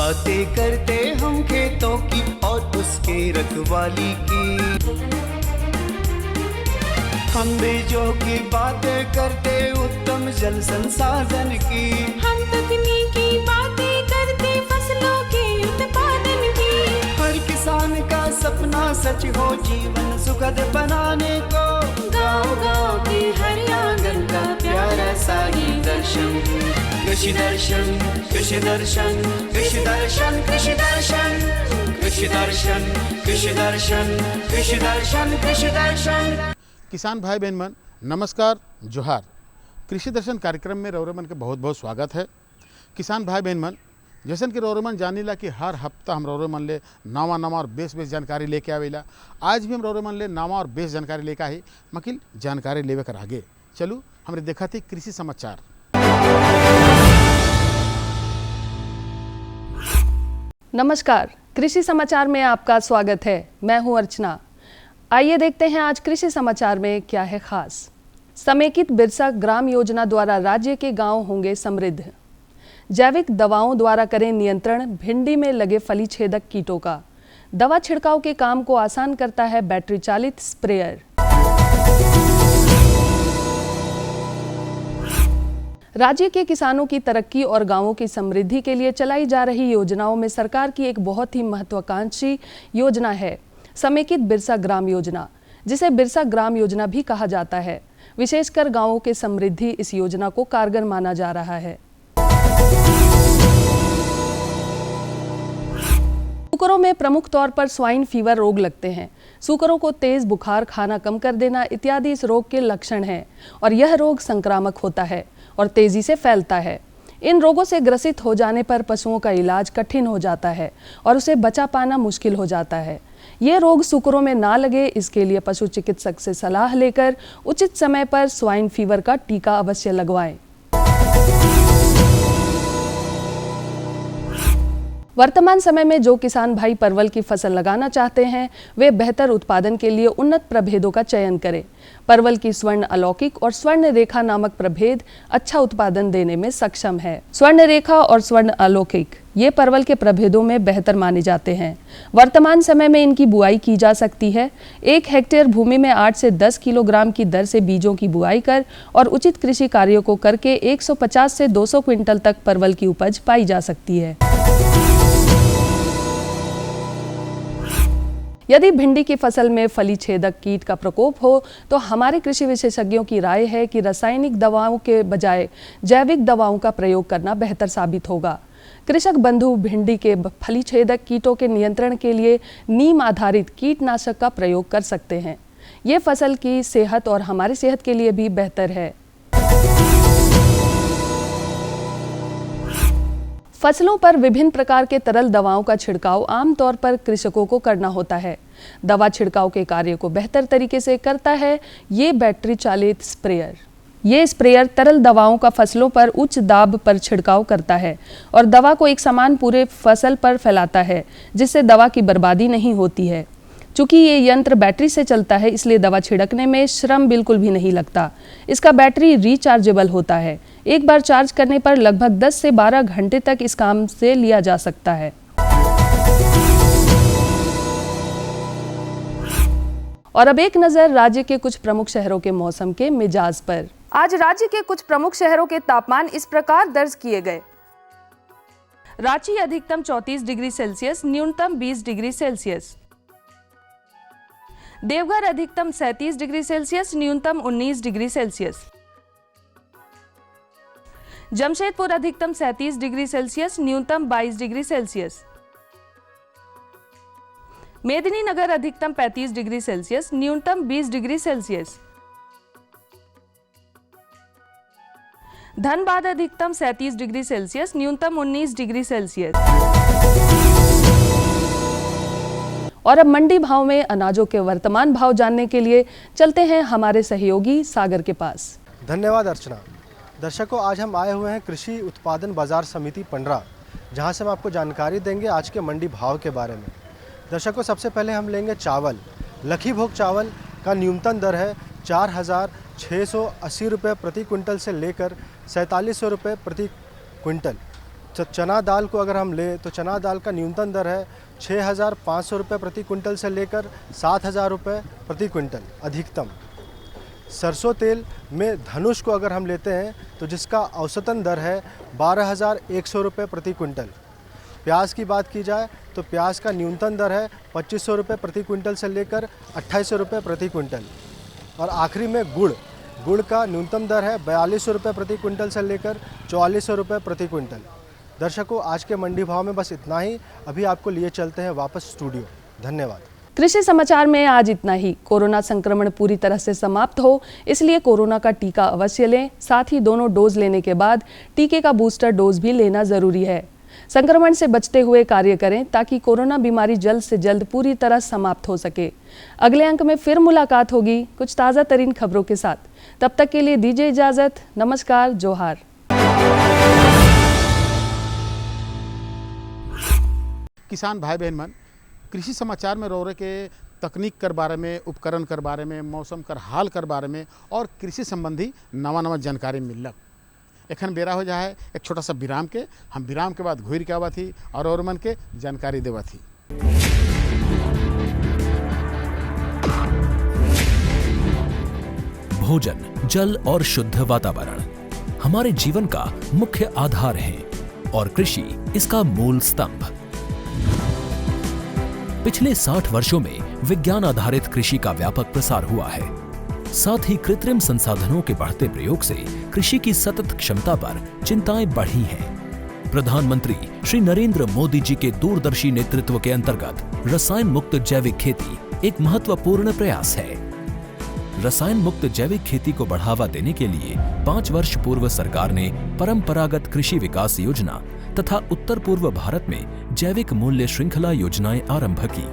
बातें करते हम खेतों की और उसके रखवाली की। हम बीजों की बातें करते उत्तम जल संसाधन की। हम तकनीकी बातें करते फसलों के उत्पादन की। हर किसान का सपना सच हो जीवन सुखद बनाने को। गाँव-गाँव के हर आंगन का प्यारा सा ये दर्शन। कृषि दर्शन, कृषि दर्शन, कृषि दर्शन, कृषि दर्शन, कृषि दर्शन, कृषि दर्शन, कृषि दर्शन, कृषि दर्शन। किसान भाई बहन मन नमस्कार, जोहार। कृषि दर्शन कार्यक्रम में रौरमन के बहुत बहुत स्वागत है। किसान भाई बहन मन जैसन कि रौरमन जानीला कि हर हफ्ता हम रौरमन ले नवा और बेस जानकारी लेके आवेला। आज भी हम रौरमन ले नवा और बेस जानकारी लेके आई। मकिल जानकारी लेवे कर आगे चलू हमने देखा थी कृषि समाचार। नमस्कार, कृषि समाचार में आपका स्वागत है। मैं हूं अर्चना। आइए देखते हैं आज कृषि समाचार में क्या है खास। समेकित बिरसा ग्राम योजना द्वारा राज्य के गांव होंगे समृद्ध। जैविक दवाओं द्वारा करें नियंत्रण भिंडी में लगे फली छेदक कीटों का। दवा छिड़काव के काम को आसान करता है बैटरी चालित स्प्रेयर। राज्य के किसानों की तरक्की और गांवों की समृद्धि के लिए चलाई जा रही योजनाओं में सरकार की एक बहुत ही महत्वाकांक्षी योजना है समेकित बिरसा ग्राम योजना, जिसे बिरसा ग्राम योजना भी कहा जाता है। विशेषकर गांवों के समृद्धि इस योजना को कारगर माना जा रहा है। सूकरों में प्रमुख तौर पर स्वाइन फीवर रोग लगते हैं। सूकरों को तेज बुखार, खाना कम कर देना इत्यादि इस रोग के लक्षण हैं और यह रोग संक्रामक होता है और तेजी से फैलता है। इन रोगों से ग्रसित हो जाने पर पशुओं का इलाज कठिन हो जाता है और उसे बचा पाना मुश्किल हो जाता है। ये रोग सूकरों में ना लगे, इसके लिए पशु चिकित्सक से सलाह लेकर उचित समय पर स्वाइन फीवर का टीका अवश्य लगवाएं। वर्तमान समय में जो किसान भाई परवल की फसल लगाना चाहते हैं, वे बेहतर उत्पादन के लिए उन्नत प्रभेदों का चयन करें। परवल की स्वर्ण अलौकिक और स्वर्ण रेखा नामक प्रभेद अच्छा उत्पादन देने में सक्षम है। स्वर्ण रेखा और स्वर्ण अलौकिक ये परवल के प्रभेदों में बेहतर माने जाते हैं। वर्तमान समय में इनकी बुआई की जा सकती है। 1 हेक्टेयर भूमि में 8 से 10 किलोग्राम की दर से बीजों की बुआई कर और उचित कृषि कार्यों को करके 150 से 200 क्विंटल तक परवल की उपज पाई जा सकती है। यदि भिंडी की फसल में फली छेदक कीट का प्रकोप हो तो हमारे कृषि विशेषज्ञों की राय है कि रासायनिक दवाओं के बजाय जैविक दवाओं का प्रयोग करना बेहतर साबित होगा। कृषक बंधु भिंडी के फली छेदक कीटों के नियंत्रण के लिए नीम आधारित कीटनाशक का प्रयोग कर सकते हैं। ये फसल की सेहत और हमारी सेहत के लिए भी बेहतर है। फसलों पर विभिन्न प्रकार के तरल दवाओं का छिड़काव आमतौर पर कृषकों को करना होता है। दवा छिड़काव के कार्य को बेहतर तरीके से करता है ये बैटरी चालित स्प्रेयर। ये स्प्रेयर तरल दवाओं का फसलों पर उच्च दाब पर छिड़काव करता है और दवा को एक समान पूरे फसल पर फैलाता है, जिससे दवा की बर्बादी नहीं होती है। चूंकि ये यंत्र बैटरी से चलता है, इसलिए दवा छिड़कने में श्रम बिल्कुल भी नहीं लगता। इसका बैटरी रिचार्जेबल होता है। एक बार चार्ज करने पर लगभग 10 से 12 घंटे तक इस काम से लिया जा सकता है। और अब एक नजर राज्य के कुछ प्रमुख शहरों के मौसम के मिजाज पर। आज राज्य के कुछ प्रमुख शहरों के तापमान इस प्रकार दर्ज किए गए। रांची अधिकतम 34 डिग्री सेल्सियस, न्यूनतम 20 डिग्री सेल्सियस। देवघर अधिकतम 37 डिग्री सेल्सियस, न्यूनतम 19 डिग्री सेल्सियस। जमशेदपुर अधिकतम 37 डिग्री सेल्सियस, न्यूनतम 22 डिग्री सेल्सियस। मेदिनीनगर अधिकतम 35 डिग्री सेल्सियस, न्यूनतम 20 डिग्री सेल्सियस। धनबाद अधिकतम 37 डिग्री सेल्सियस, न्यूनतम 19 डिग्री सेल्सियस। और अब मंडी भाव में अनाजों के वर्तमान भाव जानने के लिए चलते हैं हमारे सहयोगी सागर के पास। धन्यवाद अर्चना। दर्शकों, आज हम आए हुए हैं कृषि उत्पादन बाजार समिति पंडरा, जहां से हम आपको जानकारी देंगे आज के मंडी भाव के बारे में। दर्शकों, सबसे पहले हम लेंगे चावल। लखीभोग चावल का न्यूनतम दर है 4,680 रुपये प्रति क्विंटल से लेकर 4,700 रुपये प्रति क्विंटल। चना दाल को अगर हम लें तो चना दाल का न्यूनतम दर है 6,500 रुपये प्रति क्विंटल से लेकर 7,000 रुपये प्रति क्विंटल अधिकतम। सरसों तेल में धनुष को अगर हम लेते हैं तो जिसका औसतन दर है 12,100 रुपये प्रति क्विंटल। प्याज की बात की जाए तो प्याज का न्यूनतम दर है 2,500 रुपये प्रति क्विंटल से लेकर 2,800 रुपये प्रति क्विंटल। और आखिरी में गुड़ का न्यूनतम दर है 4,200 रुपये प्रति क्विंटल से लेकर 4,400 रुपये प्रति क्विंटल। दर्शकों, आज के मंडी भाव में बस इतना ही। अभी आपको लिए चलते हैं वापस स्टूडियो। धन्यवाद। कृषि समाचार में आज इतना ही। कोरोना संक्रमण पूरी तरह से समाप्त हो, इसलिए कोरोना का टीका अवश्य लें। साथ ही दोनों डोज लेने के बाद टीके का बूस्टर डोज भी लेना जरूरी है। संक्रमण से बचते हुए कार्य करें ताकि कोरोना बीमारी जल्द से जल्द पूरी तरह समाप्त हो सके। अगले अंक में फिर मुलाकात होगी कुछ ताज़ा तरीन खबरों के साथ। तब तक के लिए दीजिए इजाजत। नमस्कार, जोहार। किसान भाई बहन मन, कृषि समाचार में रोरे के तकनीक कर बारे में, उपकरण कर बारे में, मौसम कर हाल कर बारे में और कृषि संबंधी नवा जानकारी मिलक। एखन बेरा हो जाए एक छोटा सा विराम के। हम विराम के बाद घूर के आवा थी और मन के जानकारी देवा थी। भोजन, जल और शुद्ध वातावरण हमारे जीवन का मुख्य आधार है और कृषि इसका मूल स्तंभ। पिछले 60 वर्षों में विज्ञान आधारित कृषि का व्यापक प्रसार हुआ है। साथ ही कृत्रिम संसाधनों के बढ़ते प्रयोग से कृषि की सतत क्षमता पर चिंताएं बढ़ी हैं। प्रधानमंत्री श्री नरेंद्र मोदी जी के दूरदर्शी नेतृत्व के अंतर्गत रसायन मुक्त जैविक खेती एक महत्वपूर्ण प्रयास है। रसायन मुक्त जैविक खेती को बढ़ावा देने के लिए 5 वर्ष पूर्व सरकार ने परंपरागत कृषि विकास योजना तथा उत्तर पूर्व भारत में जैविक मूल्य श्रृंखला योजनाएं आरंभ की।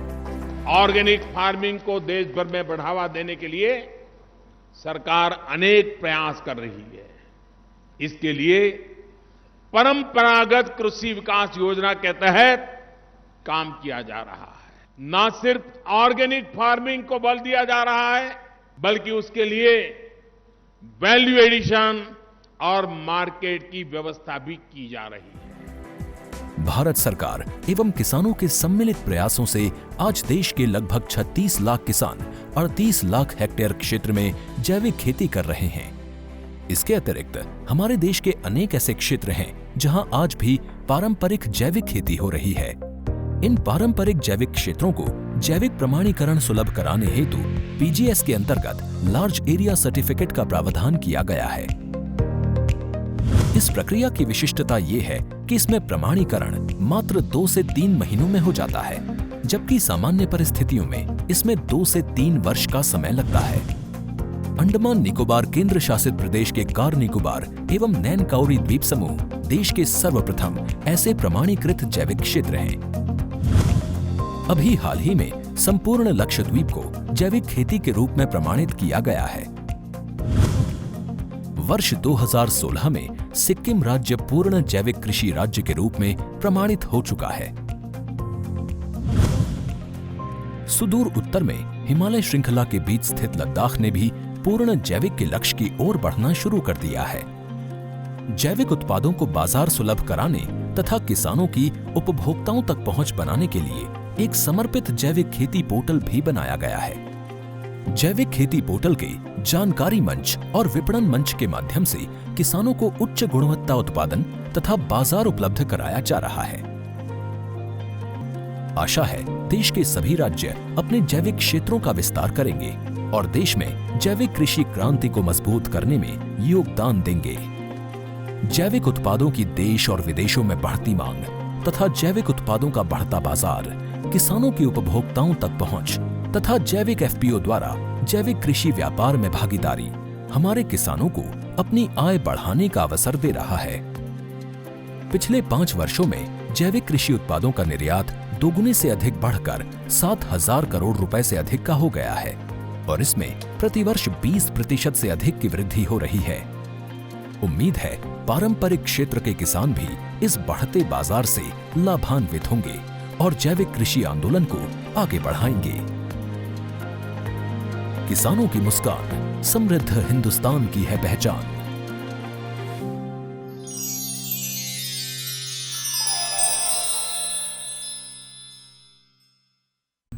ऑर्गेनिक फार्मिंग को देश भर में बढ़ावा देने के लिए सरकार अनेक प्रयास कर रही है। इसके लिए परंपरागत कृषि विकास योजना के तहत काम किया जा रहा है। न सिर्फ ऑर्गेनिक फार्मिंग को बल दिया जा रहा है, बल्कि उसके लिए वैल्यू एडिशन और मार्केट की व्यवस्था भी की जा रही है। भारत सरकार एवं किसानों के सम्मिलित प्रयासों से आज देश के लगभग 36 लाख किसान 38 लाख हेक्टेयर क्षेत्र में जैविक खेती कर रहे हैं। इसके अतिरिक्त हमारे देश के अनेक ऐसे क्षेत्र हैं जहां आज भी पारंपरिक जैविक खेती हो रही है। इन पारंपरिक जैविक क्षेत्रों को जैविक प्रमाणीकरण सुलभ कराने हेतु पीजीएस के अंतर्गत लार्ज एरिया सर्टिफिकेट का प्रावधान किया गया है। इस प्रक्रिया की विशिष्टता ये है कि इसमें प्रमाणीकरण मात्र 2 से 3 महीनों में हो जाता है, जबकि सामान्य परिस्थितियों में इसमें 2 से 3 वर्ष का समय लगता है। अंडमान निकोबार केंद्र शासित प्रदेश के कार निकोबार एवं नैन काउरी द्वीप समूह देश के सर्वप्रथम ऐसे प्रमाणीकृत जैविक क्षेत्र हैं। अभी हाल ही में संपूर्ण लक्षद्वीप को जैविक खेती के रूप में प्रमाणित किया गया है। वर्ष 2016 में सिक्किम राज्य पूर्ण जैविक कृषि राज्य के रूप में प्रमाणित हो चुका है। सुदूर उत्तर में हिमालय श्रृंखला के बीच स्थित लद्दाख ने भी पूर्ण जैविक के लक्ष्य की ओर बढ़ना शुरू कर दिया है। जैविक उत्पादों को बाजार सुलभ कराने तथा किसानों की उपभोक्ताओं तक पहुंच बनाने के लिए एक समर्पित जैविक खेती पोर्टल भी बनाया गया है। जैविक खेती पोर्टल के जानकारी मंच और विपणन मंच के माध्यम से किसानों को उच्च गुणवत्ता उत्पादन तथा बाजार उपलब्ध कराया जा रहा है। आशा है देश के सभी राज्य अपने जैविक क्षेत्रों का विस्तार करेंगे और देश में जैविक कृषि क्रांति को मजबूत करने में योगदान देंगे। जैविक उत्पादों की देश और विदेशों में बढ़ती मांग तथा जैविक उत्पादों का बढ़ता बाजार, किसानों की उपभोक्ताओं तक पहुंच तथा जैविक एफपीओ द्वारा जैविक कृषि व्यापार में भागीदारी हमारे किसानों को अपनी आय बढ़ाने का अवसर दे रहा है। पिछले 5 वर्षों में जैविक कृषि उत्पादों का निर्यात दोगुने से अधिक बढ़कर 7,000 करोड़ रुपए से अधिक का हो गया है और इसमें प्रतिवर्ष 20% से अधिक की वृद्धि हो रही है। उम्मीद है पारंपरिक क्षेत्र के किसान भी इस बढ़ते बाजार से लाभान्वित होंगे और जैविक कृषि आंदोलन को आगे बढ़ाएंगे। किसानों की मुस्कान समृद्ध हिंदुस्तान की है पहचान।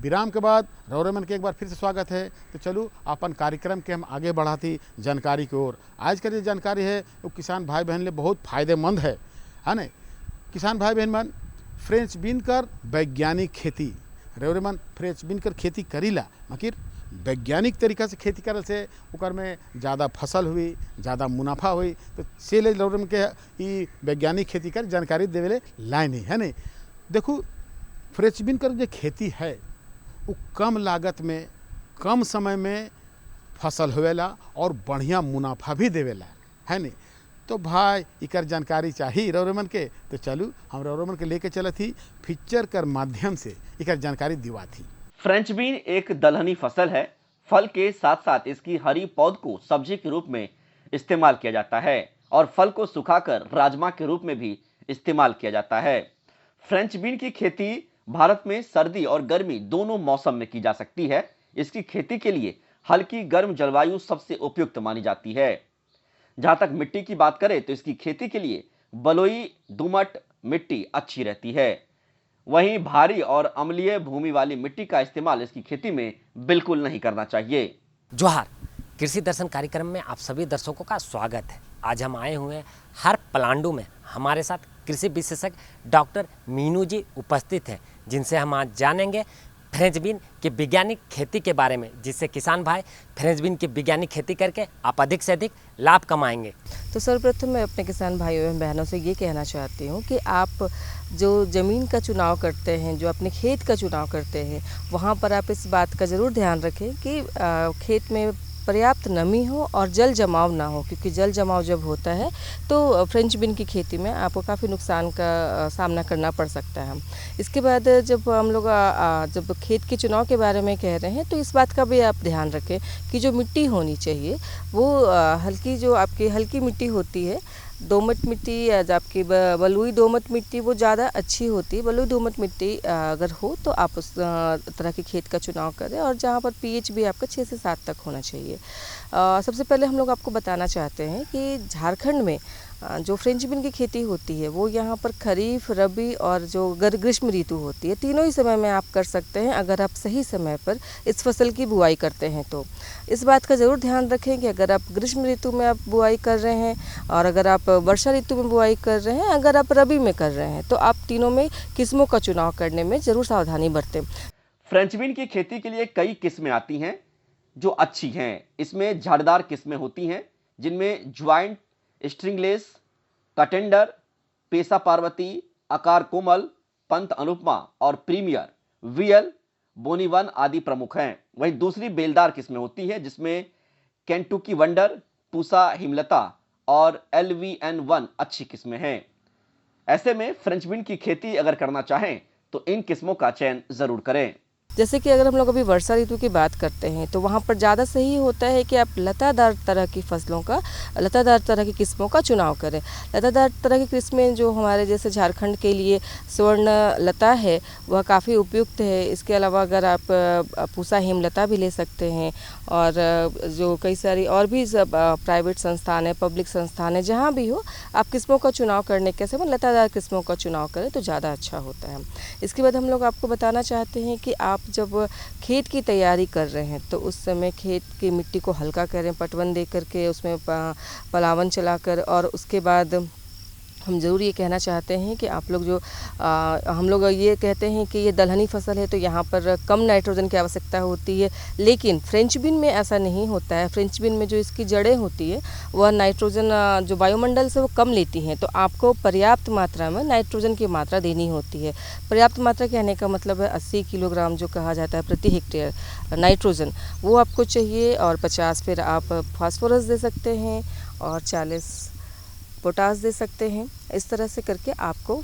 विराम के बाद रौरे मन के एक बार फिर से स्वागत है। तो चलो अपन कार्यक्रम के हम आगे बढ़ाती जानकारी की ओर। आज का जो जानकारी है वो किसान भाई बहन ले बहुत फायदेमंद है ना। किसान भाई बहन मन फ्रेंच बीन कर वैज्ञानिक खेती रौरे मन फ्रेंच बीन कर खेती करीला, मगर वैज्ञानिक तरीका से खेती करल से ओकर में ज़्यादा फसल हुई, ज़्यादा मुनाफा हुई। तो से ले रौरे मन के ई वैज्ञानिक खेती कर जानकारी देवे लाए नहीं है नहीं। देखो फ्रेंच बीन कर जो खेती है वो कम लागत में कम समय में फसल होवेला और बढ़िया मुनाफा भी देवेला है नहीं। तो भाई इकर जानकारी चाहिए रौरे मन के, तो चलू हम रौरे मन के लेके चलत थी फीचर कर माध्यम से इकर जानकारी दिवा थी। फ्रेंच बीन एक दलहनी फसल है। फल के साथ साथ इसकी हरी पौध को सब्जी के रूप में इस्तेमाल किया जाता है और फल को सुखाकर राजमा के रूप में भी इस्तेमाल किया जाता है। फ्रेंच बीन की खेती भारत में सर्दी और गर्मी दोनों मौसम में की जा सकती है। इसकी खेती के लिए हल्की गर्म जलवायु सबसे उपयुक्त मानी जाती है। जहां तक मिट्टी की बात करें तो इसकी खेती के लिए बलुई दोमट मिट्टी अच्छी रहती है। वहीं भारी और अम्लीय भूमि वाली मिट्टी का इस्तेमाल इसकी खेती में बिल्कुल नहीं करना चाहिए। जोहार, कृषि दर्शन कार्यक्रम में आप सभी दर्शकों का स्वागत है। आज हम आए हुए हैं हर पलांडू में। हमारे साथ कृषि विशेषज्ञ डॉक्टर मीनू जी उपस्थित हैं, जिनसे हम आज जानेंगे फ्रेंच बीन की वैज्ञानिक खेती के बारे में, जिससे किसान भाई फ्रेंच बीन की वैज्ञानिक खेती करके आप अधिक से अधिक लाभ कमाएंगे। तो सर्वप्रथम मैं अपने किसान भाइयों एवं बहनों से ये कहना चाहती हूँ कि आप जो ज़मीन का चुनाव करते हैं, जो अपने खेत का चुनाव करते हैं, वहाँ पर आप इस बात का ज़रूर ध्यान रखें कि खेत में पर्याप्त नमी हो और जल जमाव ना हो, क्योंकि जल जमाव जब होता है तो फ्रेंच बीन की खेती में आपको काफ़ी नुकसान का सामना करना पड़ सकता है। इसके बाद जब हम लोग जब खेत के चुनाव के बारे में कह रहे हैं तो इस बात का भी आप ध्यान रखें कि जो मिट्टी होनी चाहिए वो हल्की, जो आपकी हल्की मिट्टी होती है, दोमट मिट्टी या आपकी बलुई दोमट मिट्टी वो ज़्यादा अच्छी होती है। बलुई दोमट मिट्टी अगर हो तो आप उस तरह के खेत का चुनाव करें और जहाँ पर पीएच भी आपका 6 से 7 तक होना चाहिए। सबसे पहले हम लोग आपको बताना चाहते हैं कि झारखंड में जो फ्रेंच बीन की खेती होती है वो यहाँ पर खरीफ, रबी और जो ग्रीष्म ऋतु होती है, तीनों ही समय में आप कर सकते हैं अगर आप सही समय पर इस फसल की बुआई करते हैं। तो इस बात का ज़रूर ध्यान रखें कि अगर आप ग्रीष्म ऋतु में आप बुआई कर रहे हैं और अगर आप वर्षा ऋतु में बुआई कर रहे हैं, अगर आप रबी में कर रहे हैं, तो आप तीनों में किस्मों का चुनाव करने में ज़रूर सावधानी बरतें। फ्रेंच बीन की खेती के लिए कई किस्में आती हैं जो अच्छी हैं। इसमें झाड़ीदार किस्में होती हैं जिनमें ज्वाइंट, स्ट्रिंगलेस, कटेंडर, पेसा पार्वती, आकार कोमल, पंत अनुपमा और प्रीमियर, वीएल, बोनीवन आदि प्रमुख हैं। वहीं दूसरी बेलदार किस्में होती है जिसमें केंटुकी वंडर, पूसा हिमलता और LVN1 अच्छी किस्में हैं। ऐसे में फ्रेंच बीन की खेती अगर करना चाहें तो इन किस्मों का चयन जरूर करें। जैसे कि अगर हम लोग अभी वर्षा ऋतु की बात करते हैं तो वहाँ पर ज़्यादा सही होता है कि आप लतादार तरह की फसलों का, लतादार तरह की किस्मों का चुनाव करें। लतादार तरह की किस्में जो हमारे जैसे झारखंड के लिए स्वर्ण लता है वह काफ़ी उपयुक्त है। इसके अलावा अगर आप पूसा हिमलता भी ले सकते हैं और जो कई सारी और भी प्राइवेट संस्थान है, पब्लिक संस्थान है, जहाँ भी हो आप किस्मों का चुनाव करने के समय लतादार किस्मों का चुनाव करें तो ज़्यादा अच्छा होता है। इसके बाद हम लोग आपको बताना चाहते हैं कि आप जब खेत की तैयारी कर रहे हैं तो उस समय खेत की मिट्टी को हल्का करें, पटवन दे करके उसमें पलावन चलाकर, और उसके बाद हम ज़रूर ये कहना चाहते हैं कि आप लोग जो हम लोग ये कहते हैं कि ये दलहनी फसल है तो यहाँ पर कम नाइट्रोजन की आवश्यकता होती है, लेकिन फ्रेंच बीन में ऐसा नहीं होता है। फ्रेंच बीन में जो इसकी जड़ें होती है वह नाइट्रोजन जो वायुमंडल से वो कम लेती हैं, तो आपको पर्याप्त मात्रा में नाइट्रोजन की मात्रा देनी होती है। पर्याप्त मात्रा कहने का मतलब है 80 किलोग्राम जो कहा जाता है प्रति हेक्टेयर नाइट्रोजन, वो आपको चाहिए, और 50 फिर आप फास्फोरस दे सकते हैं और 40 पोटास दे सकते हैं। इस तरह से करके आपको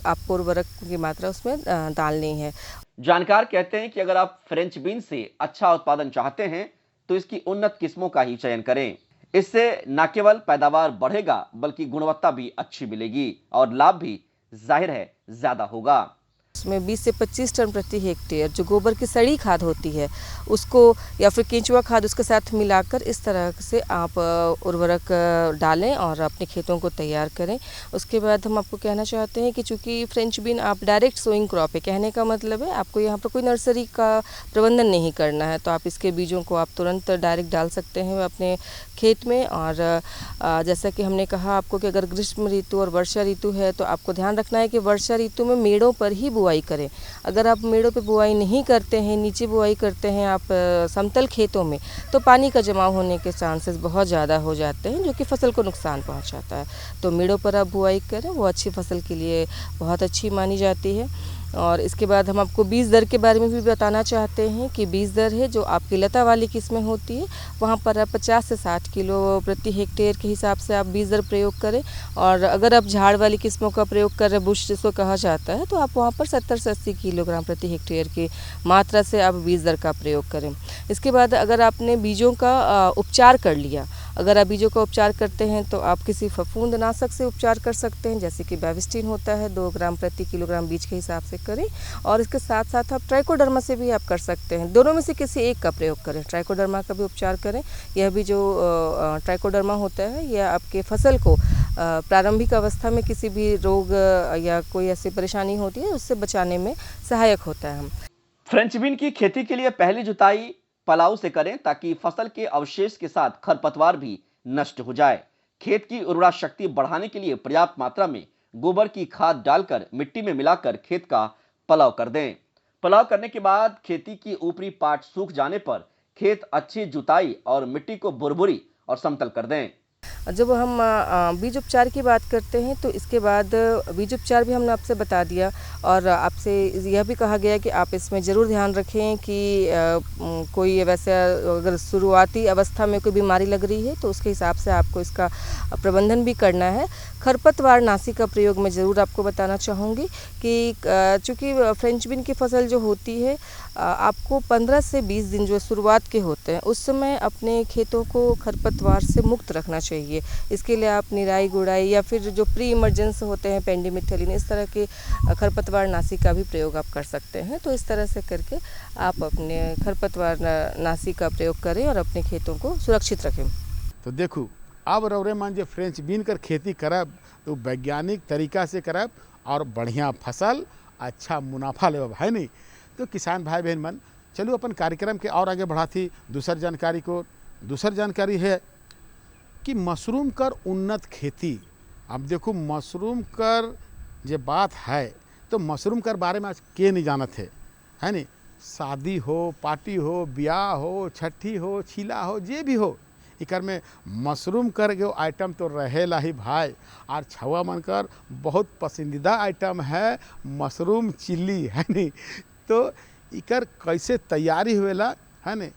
आपको उर्वरक की मात्रा उसमें डालनी है। जानकार कहते हैं कि अगर आप फ्रेंच बीन से अच्छा उत्पादन चाहते हैं तो इसकी उन्नत किस्मों का ही चयन करें। इससे न केवल पैदावार बढ़ेगा बल्कि गुणवत्ता भी अच्छी मिलेगी और लाभ भी जाहिर है ज्यादा होगा। उसमें 20 से 25 टन प्रति हेक्टेयर जो गोबर की सड़ी खाद होती है उसको या फिर केंचुआ खाद उसके साथ मिलाकर इस तरह से आप उर्वरक डालें और अपने खेतों को तैयार करें। उसके बाद हम आपको कहना चाहते हैं कि चूँकि फ्रेंच बीन आप डायरेक्ट सोइंग क्रॉप है, कहने का मतलब है आपको यहाँ पर कोई नर्सरी का प्रबंधन नहीं करना है, तो आप इसके बीजों को आप तुरंत डायरेक्ट डाल सकते हैं अपने खेत में। और जैसा कि हमने कहा आपको कि अगर ग्रीष्म ऋतु और वर्षा ऋतु है तो आपको ध्यान रखना है कि वर्षा ऋतु में मेड़ों पर ही बुआई करें। अगर आप मेड़ों पे बुआई नहीं करते हैं, नीचे बुआई करते हैं आप समतल खेतों में, तो पानी का जमाव होने के चांसेस बहुत ज़्यादा हो जाते हैं जो कि फसल को नुकसान पहुंचाता है। तो मेड़ों पर आप बुआई करें, वो अच्छी फसल के लिए बहुत अच्छी मानी जाती है। और इसके बाद हम आपको बीज दर के बारे में भी बताना चाहते हैं कि बीज दर है जो आपकी लता वाली किस्में होती है वहाँ पर आप 50 से 60 किलो प्रति हेक्टेयर के हिसाब से आप बीज दर प्रयोग करें। और अगर आप झाड़ वाली किस्मों का प्रयोग कर रहे हैं, बुश जिसको कहा जाता है, तो आप वहाँ पर 70 से 80 किलोग्राम प्रति हेक्टेयर की मात्रा से आप बीज दर का प्रयोग करें। इसके बाद अगर आपने बीजों का उपचार कर लिया, अगर आप बीजों का उपचार करते हैं तो आप किसी फफूंदनाशक से उपचार कर सकते हैं, जैसे कि बैविस्टिन होता है, 2 ग्राम प्रति किलोग्राम बीज के हिसाब से करें। और इसके साथ साथ आप ट्राइकोडर्मा से भी आप कर सकते हैं, दोनों में से किसी एक का प्रयोग करें। ट्राइकोडर्मा का भी उपचार करें। यह भी जो ट्राइकोडर्मा होता है यह आपके फसल को प्रारंभिक अवस्था में किसी भी रोग या कोई ऐसी परेशानी होती है उससे बचाने में सहायक होता है। फ्रेंच बीन की खेती के लिए पहली जुताई पलाऊ से करें ताकि फसल के अवशेष के साथ खरपतवार भी नष्ट हो जाए। खेत की उर्वरा शक्ति बढ़ाने के लिए पर्याप्त मात्रा में गोबर की खाद डालकर मिट्टी में मिलाकर खेत का पलाव कर दें। पलाव करने के बाद खेती की ऊपरी पार्ट सूख जाने पर खेत अच्छी जुताई और मिट्टी को भुरभुरी और समतल कर दें। जब हम बीज उपचार की बात करते हैं तो इसके बाद बीज उपचार भी हमने आपसे बता दिया और आपसे यह भी कहा गया कि आप इसमें ज़रूर ध्यान रखें कि कोई वैसे अगर शुरुआती अवस्था में कोई बीमारी लग रही है तो उसके हिसाब से आपको इसका प्रबंधन भी करना है। खरपतवार नाशी का प्रयोग मैं ज़रूर आपको बताना चाहूँगी कि चूँकि फ्रेंच बीन की फसल जो होती है आपको 15 से 20 दिन जो शुरुआत के होते हैं उस समय अपने खेतों को खरपतवार से मुक्त रखना चाहिए। इसके लिए आप निराई गुड़ाई या फिर जो प्री इमरजेंस होते हैं पेंडिमिथलिन, इस तरह के खरपतवार नाशी का भी प्रयोग आप कर सकते हैं। तो इस तरह से करके आप अपने खरपतवार नाशी का प्रयोग करें और अपने खेतों को सुरक्षित रखें। तो देखो अब रौरे मान जो फ्रेंच बीन कर खेती करब तो वैज्ञानिक तरीका से करब और बढ़िया फसल अच्छा मुनाफा लेब, है नहीं। तो किसान भाई बहन मन चलो अपन कार्यक्रम के और आगे बढ़ाती दूसर जानकारी को। दूसर जानकारी है कि मशरूम कर उन्नत खेती। अब देखो मशरूम कर जे बात है तो मशरूम कर बारे में आज के नहीं जानत है नहीं। शादी हो, पार्टी हो, ब्याह हो, छठी हो, छीला हो, जे भी हो, इकर में मशरूम कर के आइटम तो रहेला ही भाई। और छवा मन कर बहुत पसंदीदा आइटम है मशरूम चिल्ली, है नहीं। तो इकर कैसे तैयारी हुएला, है नहीं,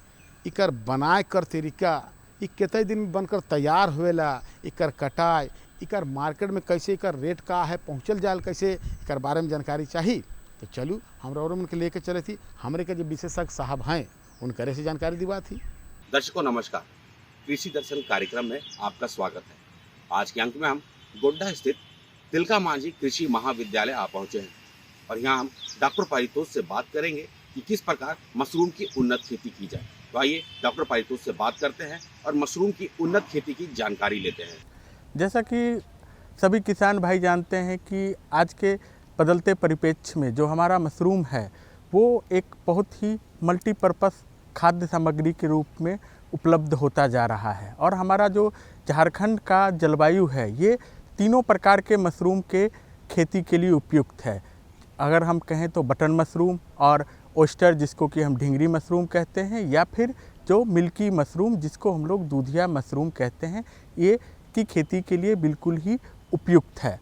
इकर बनाए कर तरीका, इ कितने दिन में बनकर तैयार हुएला, इकर कटाई, इकर मार्केट में कैसे इकर रेट का है, पहुँचल जाल कैसे, इकर बारे में जानकारी चाहिए। तो चलू हमरा और मन के लेके चले थी, हमरे के जो विशेषज्ञ साहब हैं उनकरे से जानकारी दिवा थी। दर्शकों नमस्कार, कृषि दर्शन कार्यक्रम में आपका स्वागत है। आज के अंक में हम गोड्डा स्थित तिलका मांझी कृषि महाविद्यालय आ पहुंचे हैं और यहाँ हम डॉक्टर पारितोष से बात करेंगे कि किस प्रकार मशरूम की उन्नत खेती की जाए। तो आइए डॉक्टर पारितोष से बात करते हैं और मशरूम की उन्नत खेती की जानकारी लेते हैं। जैसा कि सभी किसान भाई जानते हैं कि आज के बदलते परिप्रेक्ष्य में जो हमारा मशरूम है वो एक बहुत ही मल्टीपर्पस खाद्य सामग्री के रूप में उपलब्ध होता जा रहा है। और हमारा जो झारखंड का जलवायु है ये तीनों प्रकार के मशरूम के खेती के लिए उपयुक्त है। अगर हम कहें तो बटन मशरूम और ओस्टर जिसको कि हम ढिंगरी मशरूम कहते हैं, या फिर जो मिल्की मशरूम जिसको हम लोग दूधिया मशरूम कहते हैं, ये की खेती के लिए बिल्कुल ही उपयुक्त है।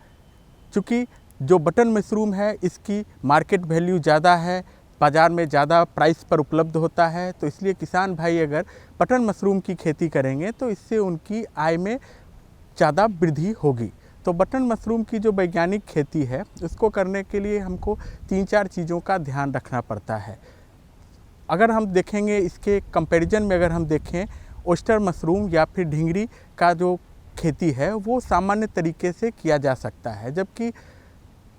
चूँकि जो बटन मशरूम है इसकी मार्केट वैल्यू ज़्यादा है, बाज़ार में ज़्यादा प्राइस पर उपलब्ध होता है, तो इसलिए किसान भाई अगर बटन मशरूम की खेती करेंगे तो इससे उनकी आय में ज़्यादा वृद्धि होगी। तो बटन मशरूम की जो वैज्ञानिक खेती है उसको करने के लिए हमको 3-4 चीज़ों का ध्यान रखना पड़ता है। अगर हम देखेंगे इसके कंपैरिजन में, अगर हम देखें ओस्टर मशरूम या फिर ढिंगरी का जो खेती है वो सामान्य तरीके से किया जा सकता है, जबकि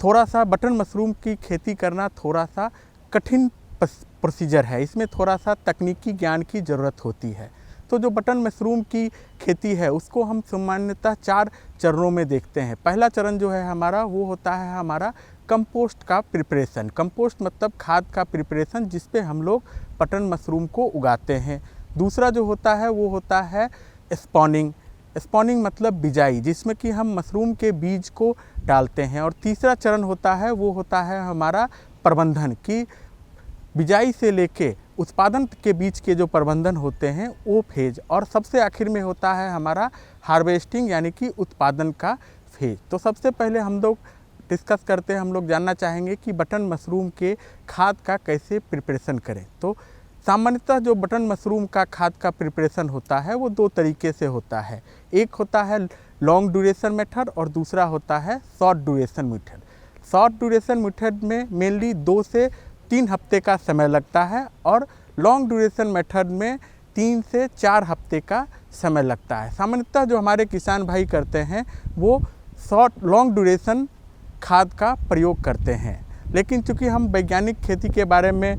थोड़ा सा बटन मशरूम की खेती करना थोड़ा सा कठिन प्रोसीजर है, इसमें थोड़ा सा तकनीकी ज्ञान की ज़रूरत होती है। तो जो बटन मशरूम की खेती है उसको हम सामान्यतः 4 चरणों में देखते हैं। पहला चरण जो है हमारा वो होता है हमारा कंपोस्ट का प्रिपरेशन। कंपोस्ट मतलब खाद का प्रिपरेशन जिस पे हम लोग बटन मशरूम को उगाते हैं। दूसरा जो होता है वो होता है स्पॉनिंग। स्पॉनिंग मतलब बिजाई, जिसमें कि हम मशरूम के बीज को डालते हैं। और तीसरा चरण होता है वो होता है हमारा प्रबंधन, कि बिजाई से लेके उत्पादन के बीच के जो प्रबंधन होते हैं वो फेज। और सबसे आखिर में होता है हमारा हार्वेस्टिंग यानी कि उत्पादन का फेज। तो सबसे पहले हम लोग डिस्कस करते हैं, हम लोग जानना चाहेंगे कि बटन मशरूम के खाद का कैसे प्रिपरेशन करें। तो सामान्यतः जो बटन मशरूम का खाद का प्रिपरेशन होता है वो 2 तरीके से होता है। एक होता है लॉन्ग ड्यूरेशन मेथड और दूसरा होता है short duration method. Short duration method में मेनली 2 से 3 हफ्ते का समय लगता है और लॉन्ग ड्यूरेशन मेथड में 3 से 4 हफ्ते का समय लगता है। सामान्यतः जो हमारे किसान भाई करते हैं वो लॉन्ग ड्यूरेशन खाद का प्रयोग करते हैं, लेकिन चूँकि हम वैज्ञानिक खेती के बारे में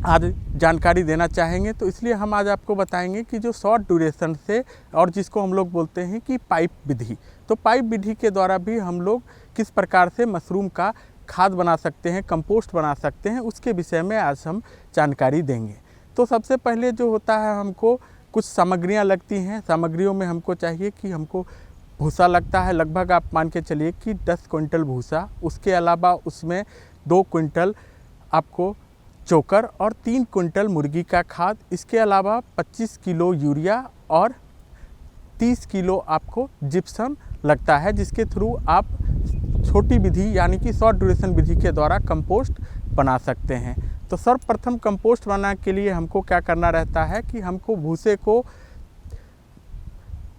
आज जानकारी देना चाहेंगे तो इसलिए हम आज आपको बताएंगे कि जो शॉर्ट ड्यूरेशन से और जिसको हम लोग बोलते हैं कि पाइप विधि, तो पाइप विधि के द्वारा भी हम लोग किस प्रकार से मशरूम का खाद बना सकते हैं, कंपोस्ट बना सकते हैं, उसके विषय में आज हम जानकारी देंगे। तो सबसे पहले जो होता है हमको कुछ सामग्रियां लगती हैं। सामग्रियों में हमको चाहिए कि हमको भूसा लगता है, लगभग आप मान के चलिए कि 10 क्विंटल भूसा। उसके अलावा उसमें 2 क्विंटल आपको चोकर और 3 क्विंटल मुर्गी का खाद। इसके अलावा 25 किलो यूरिया और 30 किलो आपको जिप्सम लगता है, जिसके थ्रू आप छोटी विधि यानी कि शॉर्ट ड्यूरेशन विधि के द्वारा कंपोस्ट बना सकते हैं। तो सर्वप्रथम कंपोस्ट बनाने के लिए हमको क्या करना रहता है कि हमको भूसे को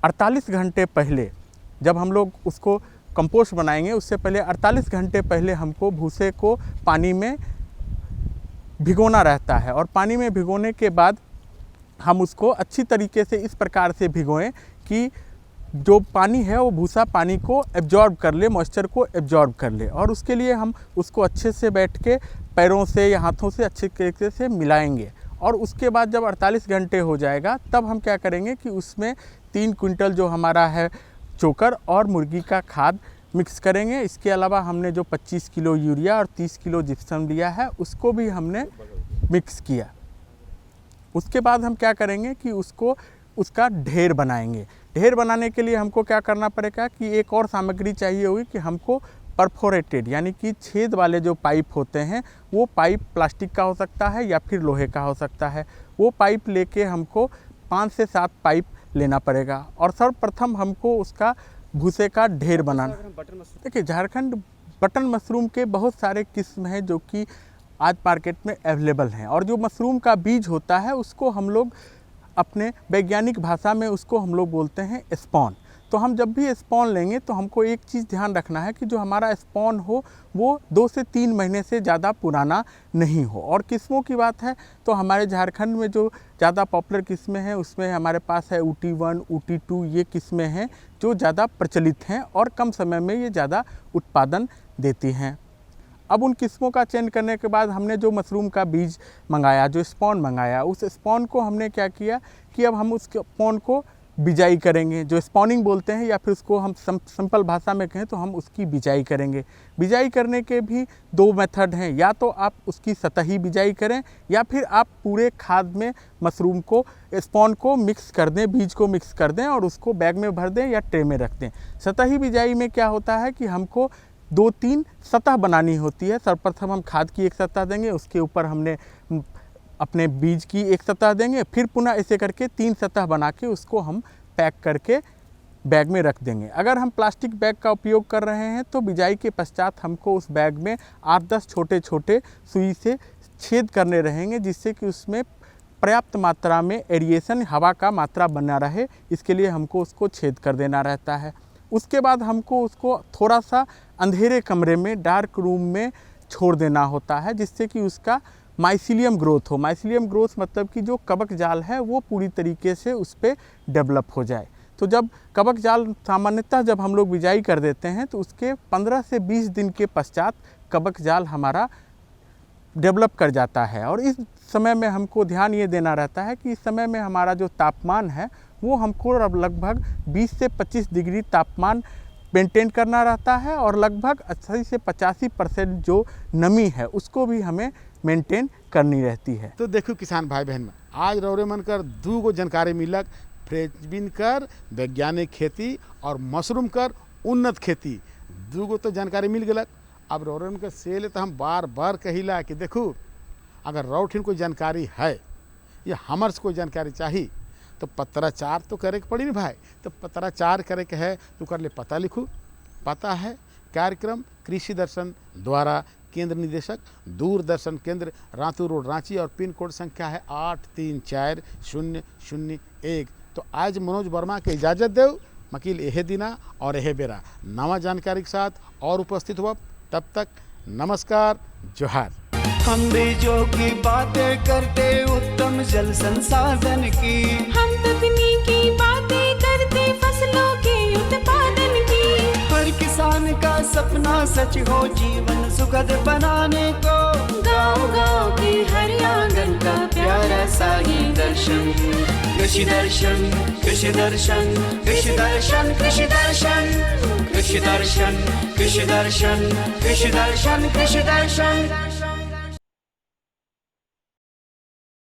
48 घंटे पहले, जब हम लोग उसको कंपोस्ट बनाएंगे उससे पहले 48 घंटे पहले हमको भूसे को पानी में भिगोना रहता है। और पानी में भिगोने के बाद हम उसको अच्छी तरीके से इस प्रकार से भिगोएं कि जो पानी है वो भूसा पानी को एब्जॉर्ब कर ले, मॉइस्चर को एब्जॉर्ब कर ले। और उसके लिए हम उसको अच्छे से बैठ के पैरों से या हाथों से अच्छे तरीके से मिलाएंगे। और उसके बाद जब 48 घंटे हो जाएगा तब हम क्या करेंगे कि उसमें 3 क्विंटल जो हमारा है चोकर और मुर्गी का खाद मिक्स करेंगे। इसके अलावा हमने जो 25 किलो यूरिया और 30 किलो जिप्सम लिया है उसको भी हमने मिक्स किया। उसके बाद हम क्या करेंगे कि उसका ढेर बनाएंगे। ढेर बनाने के लिए हमको क्या करना पड़ेगा कि एक और सामग्री चाहिए होगी कि हमको परफोरेटेड यानी कि छेद वाले जो पाइप होते हैं, वो पाइप प्लास्टिक का हो सकता है या फिर लोहे का हो सकता है। वो पाइप लेके हमको 5 से 7 पाइप लेना पड़ेगा। और सर्वप्रथम हमको उसका भूसे का ढेर बनाना। देखिए, झारखंड बटन मशरूम के बहुत सारे किस्म हैं जो कि आज मार्केट में अवेलेबल हैं। और जो मशरूम का बीज होता है उसको हम लोग अपने वैज्ञानिक भाषा में उसको हम लोग बोलते हैं स्पॉन। तो हम जब भी स्पॉन लेंगे तो हमको एक चीज़ ध्यान रखना है कि जो हमारा स्पॉन हो वो 2 से 3 महीने से ज़्यादा पुराना नहीं हो। और किस्मों की बात है तो हमारे झारखंड में जो ज़्यादा पॉपुलर किस्में हैं उसमें हमारे पास है ऊटी 1, ऊटी 2, ये किस्में हैं जो ज़्यादा प्रचलित हैं और कम समय में ये ज़्यादा उत्पादन देती हैं। अब उन किस्मों का चयन करने के बाद हमने जो मशरूम का बीज मंगाया, जो स्पॉन मंगाया, उस स्पॉन को हमने क्या किया कि अब हम उस स्पॉन को बिजाई करेंगे, जो स्पॉनिंग बोलते हैं, या फिर उसको हम सिंपल भाषा में कहें तो हम उसकी बिजाई करेंगे। बिजाई करने के भी 2 मेथड हैं, या तो आप उसकी सतही बिजाई करें या फिर आप पूरे खाद में मशरूम को स्पॉन को मिक्स कर दें, बीज को मिक्स कर दें और उसको बैग में भर दें या ट्रे में रख दें। सतही बिजाई में क्या होता है कि हमको 2-3 सतह बनानी होती है। सर्वप्रथम हम खाद की एक सतह देंगे, उसके ऊपर हमने अपने बीज की एक सतह देंगे, फिर पुनः ऐसे करके 3 सतह बना के उसको हम पैक करके बैग में रख देंगे। अगर हम प्लास्टिक बैग का उपयोग कर रहे हैं तो बिजाई के पश्चात हमको उस बैग में 8-10 छोटे छोटे सुई से छेद करने रहेंगे, जिससे कि उसमें पर्याप्त मात्रा में एरिएशन, हवा का मात्रा बना रहे। इसके लिए हमको उसको छेद कर देना रहता है। उसके बाद हमको उसको थोड़ा सा अंधेरे कमरे में, डार्क रूम में छोड़ देना होता है, जिससे कि उसका माइसीलियम ग्रोथ हो। माइसीलियम ग्रोथ मतलब कि जो कवक जाल है वो पूरी तरीके से उस पर डेवलप हो जाए। तो जब कवक जाल सामान्यतः जब हम लोग बिजाई कर देते हैं तो उसके 15 से 20 दिन के पश्चात कवक जाल हमारा डेवलप कर जाता है। और इस समय में हमको ध्यान ये देना रहता है कि इस समय में हमारा जो तापमान है वो हमको लगभग 20 से 25 डिग्री तापमान मेंटेन करना रहता है, और लगभग 80 से 85% जो नमी है उसको भी हमें मेंटेन करनी रहती है। तो देखो किसान भाई बहन में आज रौरे मन कर 2 गो जानकारी मिलक, फ्रेंचबीन कर वैज्ञानिक खेती और मशरूम कर उन्नत खेती, 2 गो तो जानकारी मिल गलक। अब रौरे मन के सेल तो हम बार बार कहिला कि देखो अगर रौठिन कोई जानकारी है या हमर से कोई जानकारी चाहिए तो पत्राचार तो करे के पड़ी ना भाई। तो पत्राचार करे के है तो कर ले पता लिखू। पता है कार्यक्रम कृषि दर्शन द्वारा केंद्र निदेशक दूरदर्शन केंद्र रातू रोड रांची, और पिन कोड संख्या है 834001। तो आज मनोज वर्मा के इजाज़त देव मकील यह दिना और यह बेरा नवा जानकारी के साथ और उपस्थित हुआ। तब तक नमस्कार, जोहार। हम बीजों की बातें करते उत्तम जल संसाधन की, हम तकनीकी बातें करते फसलों के उत्पादन की। हर किसान का सपना सच हो जीवन सुखद बनाने को, गाँव-गाँव के हर आंगन का प्यारा सा ये दर्शन। कृषि दर्शन, कृषि दर्शन, कृषि दर्शन, कृषि दर्शन, कृषि दर्शन, कृषि दर्शन, कृषि दर्शन, कृषि दर्शन।